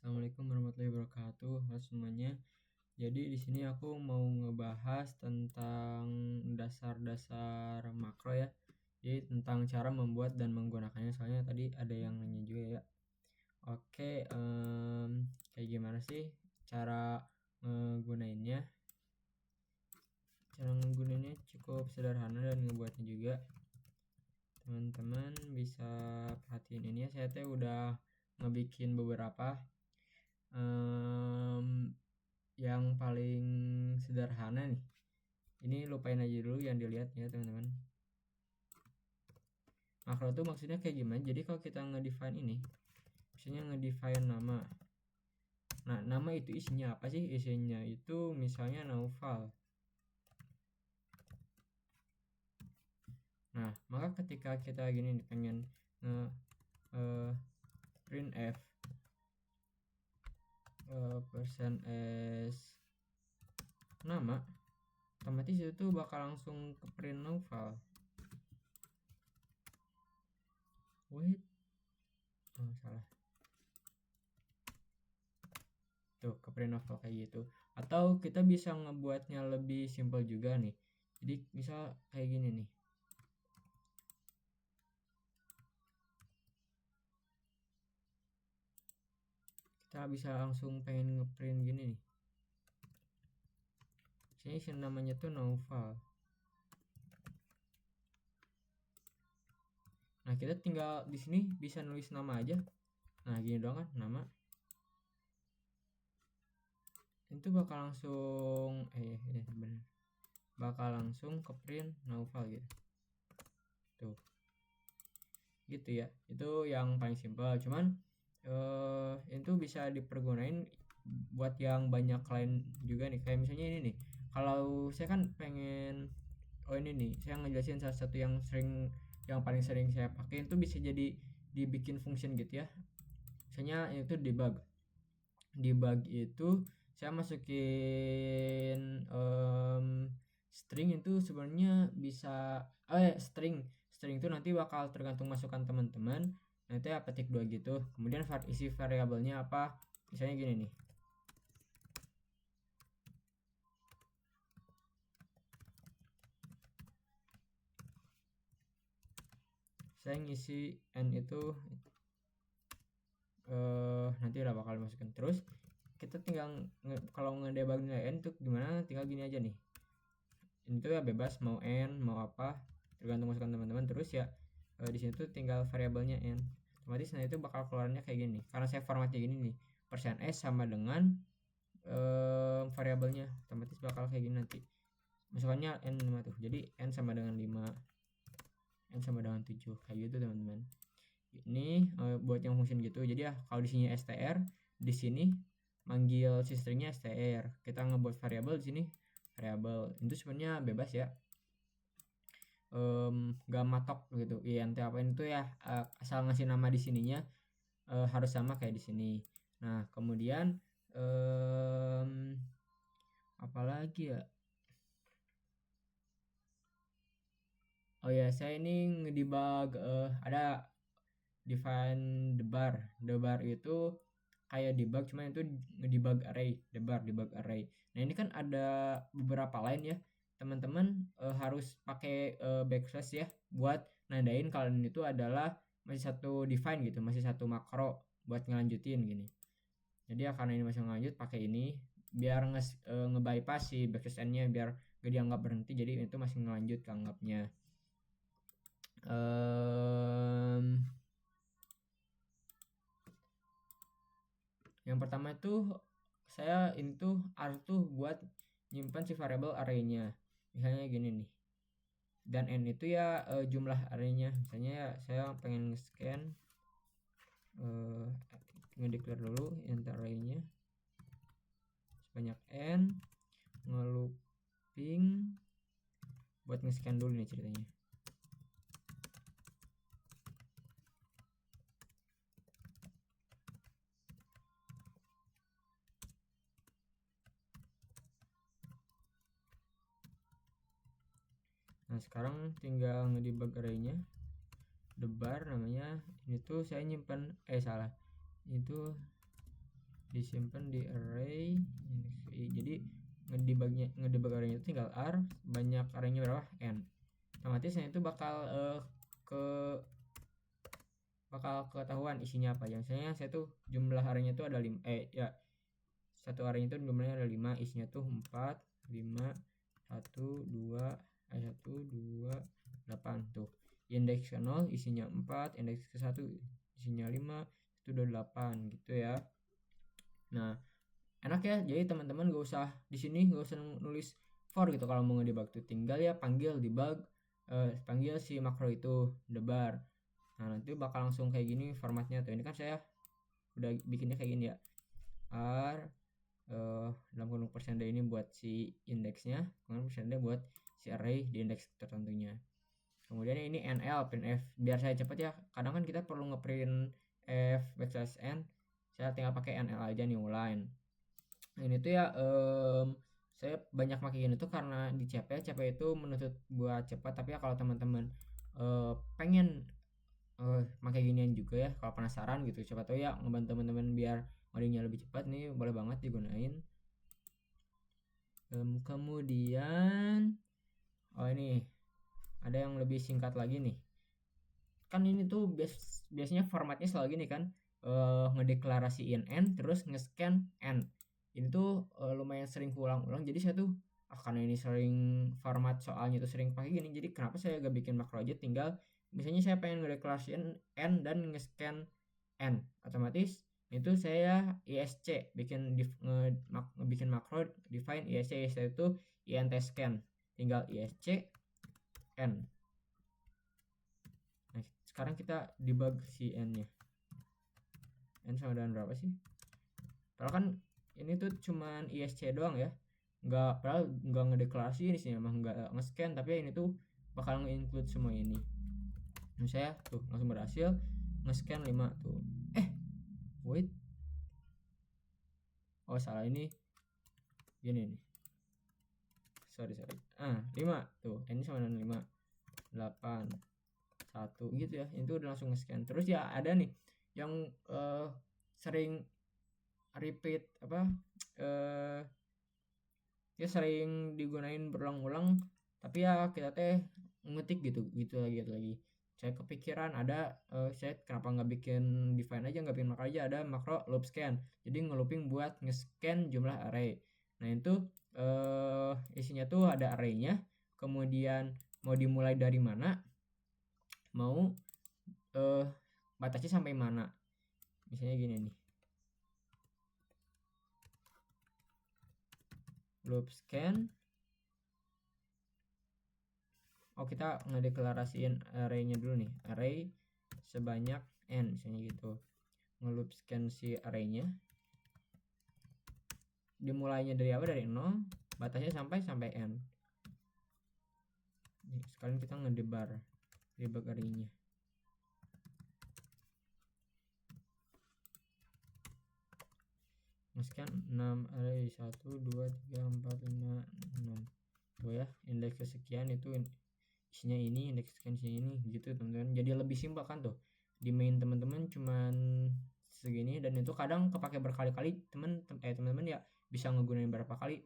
Assalamualaikum warahmatullahi wabarakatuh. Halo semuanya. Jadi di sini aku mau ngebahas tentang dasar-dasar makro ya. Jadi tentang cara membuat dan menggunakannya. Soalnya tadi ada yang nanya juga ya. Oke, kayak gimana sih cara ngegunainnya? Cara ngegunainnya cukup sederhana dan ngebuatnya juga. Teman-teman bisa perhatiin ini ya. Saya tuh udah ngebikin beberapa yang paling sederhana nih. Ini lupain aja dulu yang dilihat ya teman-teman. Makro tuh maksudnya kayak gimana? Jadi kalau kita nge-define ini, misalnya nge-define nama. Nah, nama itu isinya apa sih? Isinya itu misalnya Naufal. Nah, maka ketika kita gini nih, pengen print f persen s nama, otomatis itu bakal langsung ke print Naufal. Wait, salah. Tuh, ke print Naufal kayak gitu. Atau kita bisa ngebuatnya lebih simple juga nih. Jadi misal kayak gini nih. Kita bisa langsung pengen ngeprint gini nih. Sini namanya tuh Naufal. Nah, kita tinggal di sini bisa nulis nama aja. Nah, gini doang kan nama. Itu bakal langsung bener. Bakal langsung ke print Naufal gitu. Tuh. Gitu ya. Itu yang paling simple. Cuman itu bisa dipergunain buat yang banyak klien juga nih. Kayak misalnya ini nih. Kalau saya kan pengen ini nih, saya ngejelasin salah satu yang paling sering saya pakai itu bisa jadi dibikin function gitu ya. Misalnya itu debug itu saya masukin string itu sebenarnya bisa string itu nanti bakal tergantung masukan teman-teman. Nanti ya petik 2 gitu, kemudian isi variabelnya apa, misalnya gini nih, saya ngisi n itu nanti udah bakal masukin. Terus kita tinggal kalau ngedebug nilai n tuh gimana, tinggal gini aja nih, itu ya bebas mau n mau apa tergantung masukan teman-teman. Terus ya di sini tuh tinggal variabelnya n, otomatis nah itu bakal keluarnya kayak gini. Karena saya formatnya gini nih, persen s sama dengan variabelnya, otomatis bakal kayak gini nanti masukannya n5 tuh, jadi n sama dengan 5, n sama dengan 7 kayak gitu teman-teman. Ini buat yang function gitu. Jadi ya kalau di sini str, di sini manggil si stringnya str, kita ngebuat variabel di sini variabel. Itu sebenarnya bebas ya, gak matok gitu int apa itu ya, asal ngasih nama di sininya harus sama kayak di sini. Nah, kemudian apalagi ya, oh ya, saya ini ngedebug ada define the bar itu kayak debug, cuma itu ngedebug array, debug array. Nah, ini kan ada beberapa line ya teman-teman, harus pakai backslash ya buat nandain kalau ini itu adalah masih satu define gitu, masih satu makro buat ngelanjutin gini. Jadi ya karena ini masih ngelanjut, pakai ini biar nge-bypass si backslash n nya, biar gak dianggap berhenti, jadi itu masih ngelanjut anggapnya. Yang pertama itu saya ini tuh tuh buat nyimpan si variabel array-nya, misalnya gini nih, dan n itu ya jumlah array-nya. Misalnya ya saya pengen scan ngedeclare dulu int array-nya sebanyak n, ngelooping buat nge-scan dulu nih ceritanya. Nah, sekarang tinggal ngedebug array-nya, the bar namanya. Ini tuh saya nyimpan salah, itu disimpan di array index i. Jadi ngedebug arraynya itu tinggal r, banyak arraynya berapa, n. Otomatis itu bakal ketahuan isinya apa. Yang saya tuh jumlah arraynya tuh ada 5, satu arraynya itu jumlahnya ada 5, isinya tuh 4, 5, 1, 2, 8 tuh. Indeks ke 0 isinya 4, indeks ke 1 isinya 5, itu udah 8 gitu ya. Nah, enak ya. Jadi teman-teman gak usah di sini gak usah nulis for gitu kalau mau ngedebug tuh, tinggal ya panggil debug, panggil si makro itu debar. Nah, nanti bakal langsung kayak gini formatnya tuh. Ini kan saya udah bikinnya kayak gini ya. R dalam kurung %d ini buat si indeksnya, kemudian %d buat si array di indeks tertentunya. Kemudian ini nl printf, biar saya cepet ya. Kadang kan kita perlu ngeprint f backslash n, saya tinggal pakai nl aja new line. Ini tuh ya saya banyak pakai gini tuh karena di CP itu menuntut buat cepat. Tapi ya kalau teman-teman pengen pakai ginian juga ya, kalau penasaran gitu, coba tahu ya ngebantu teman-teman biar ngodingnya lebih cepat, nih boleh banget digunain. Kemudian ini ada yang lebih singkat lagi nih. Kan ini tuh biasanya formatnya selalu gini kan, ngedeklarasiin n terus nge-scan n. Ini tuh lumayan sering ulang-ulang, jadi saya tuh karena ini sering format soalnya tuh sering pakai gini, jadi kenapa saya gak bikin makro aja, tinggal misalnya saya pengen ngedeklarasiin n dan nge-scan n, otomatis itu saya isc bikin bikin makro define isc itu int scan, tinggal isc n. Nah, sekarang kita debug si n nya, n sama dengan berapa sih, padahal kan ini tuh cuman isc doang ya, padahal nggak ngedeklarasi ini sih, emang nggak nge-scan, tapi ini tuh bakal nge-include semua ini. Nah, saya tuh langsung berhasil nge-scan 5 tuh. Wait, oh salah, ini gini nih, sorry 5 tuh, ini sama dengan 5, 8, 1 gitu ya. Itu udah langsung nge-scan. Terus ya ada nih yang sering repeat ya sering digunain berulang-ulang, tapi ya kita teh ngetik gitu lagi. Saya kepikiran ada saya kenapa nggak bikin define aja, nggak bikin makro aja, ada makro loop scan, jadi ngelooping buat nge-scan jumlah array. Nah itu isinya tuh ada arraynya, kemudian mau dimulai dari mana, mau batasnya sampai mana. Misalnya gini nih, loop scan. Kita ngedeklarasiin arraynya dulu nih, array sebanyak n misalnya gitu. Ngeloop scan si arraynya, dimulainya dari apa, dari 0, batasnya sampai n. Nih, sekarang kita debug arraynya. Nge-scan 6 array, 1, 2, 3, 4, 5, 6 tuh ya, indeks kesekian itu isinya ini, indeks sekian ini gitu teman-teman. Jadi lebih simpel kan tuh, di main teman-teman cuman segini, dan itu kadang kepake berkali-kali teman-teman ya bisa ngegunain berapa kali.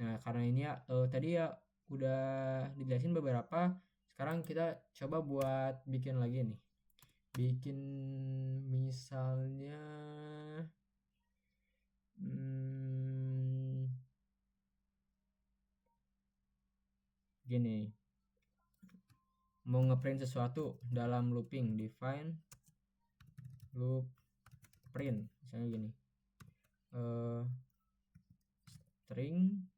Nah karena ini ya tadi ya udah dijelasin beberapa, sekarang kita coba buat bikin lagi nih. Bikin misalnya gini, mau ngeprint sesuatu dalam looping, define loop print misalnya gini, string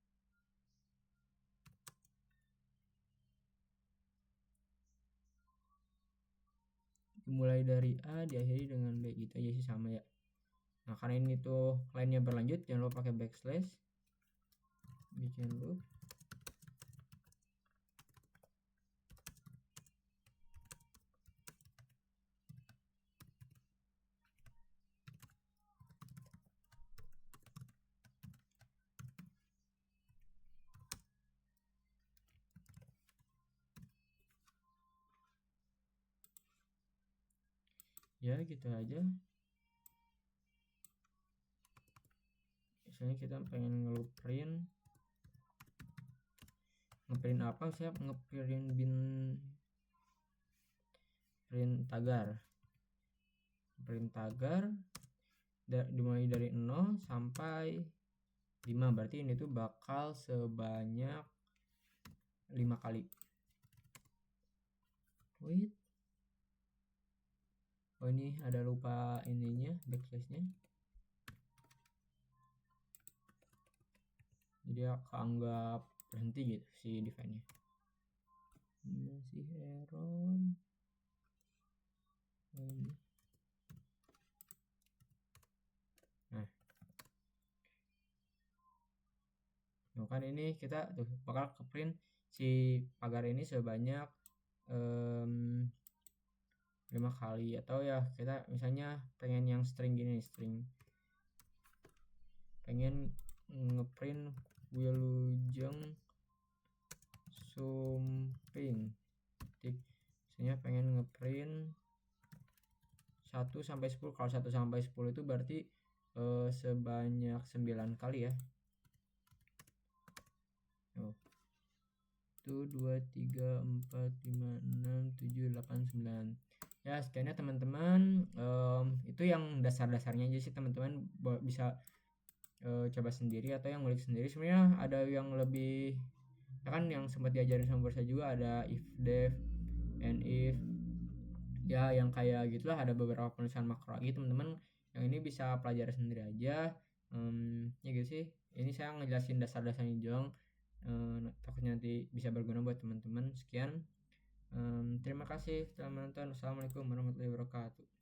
dimulai dari A diakhiri dengan B, gitu aja sih, sama ya. Nah karena ini tuh lainnya berlanjut, jangan lupa pakai backslash, bikin loop. Ya gitu aja. misalnya kita pengen ngeprint apa, saya ngeprint print tagar dimulai dari 0 sampai 5, berarti ini tuh bakal sebanyak 5 kali. Wait, oh ini ada lupa ininya, backslash-nya, jadi keanggap berhenti gitu si define-nya. Masih error. Nah kan ini kita tuh bakal ke print si pagar ini sebanyak 5 kali, atau ya kita misalnya pengen yang string gini, pengen ngeprint Wilujeng Sumping, misalnya pengen ngeprint 1 sampai 10. Kalau 1 sampai 10 itu berarti sebanyak 9 kali ya. 1 2 3 4 5 6 7 8 9. Ya sekiannya teman-teman, itu yang dasar-dasarnya aja sih teman-teman, bisa coba sendiri atau yang ngulik sendiri. Sebenarnya ada yang lebih ya kan, yang sempat diajarin sama Borsa juga, ada if def and if, ya yang kayak gitulah, ada beberapa penulisan makro lagi teman-teman, yang ini bisa pelajari sendiri aja. Ya gitu sih, ini saya ngejelasin dasar-dasarnya doang, takutnya nanti bisa berguna buat teman-teman. Sekian, terima kasih telah menonton. Assalamualaikum warahmatullahi wabarakatuh.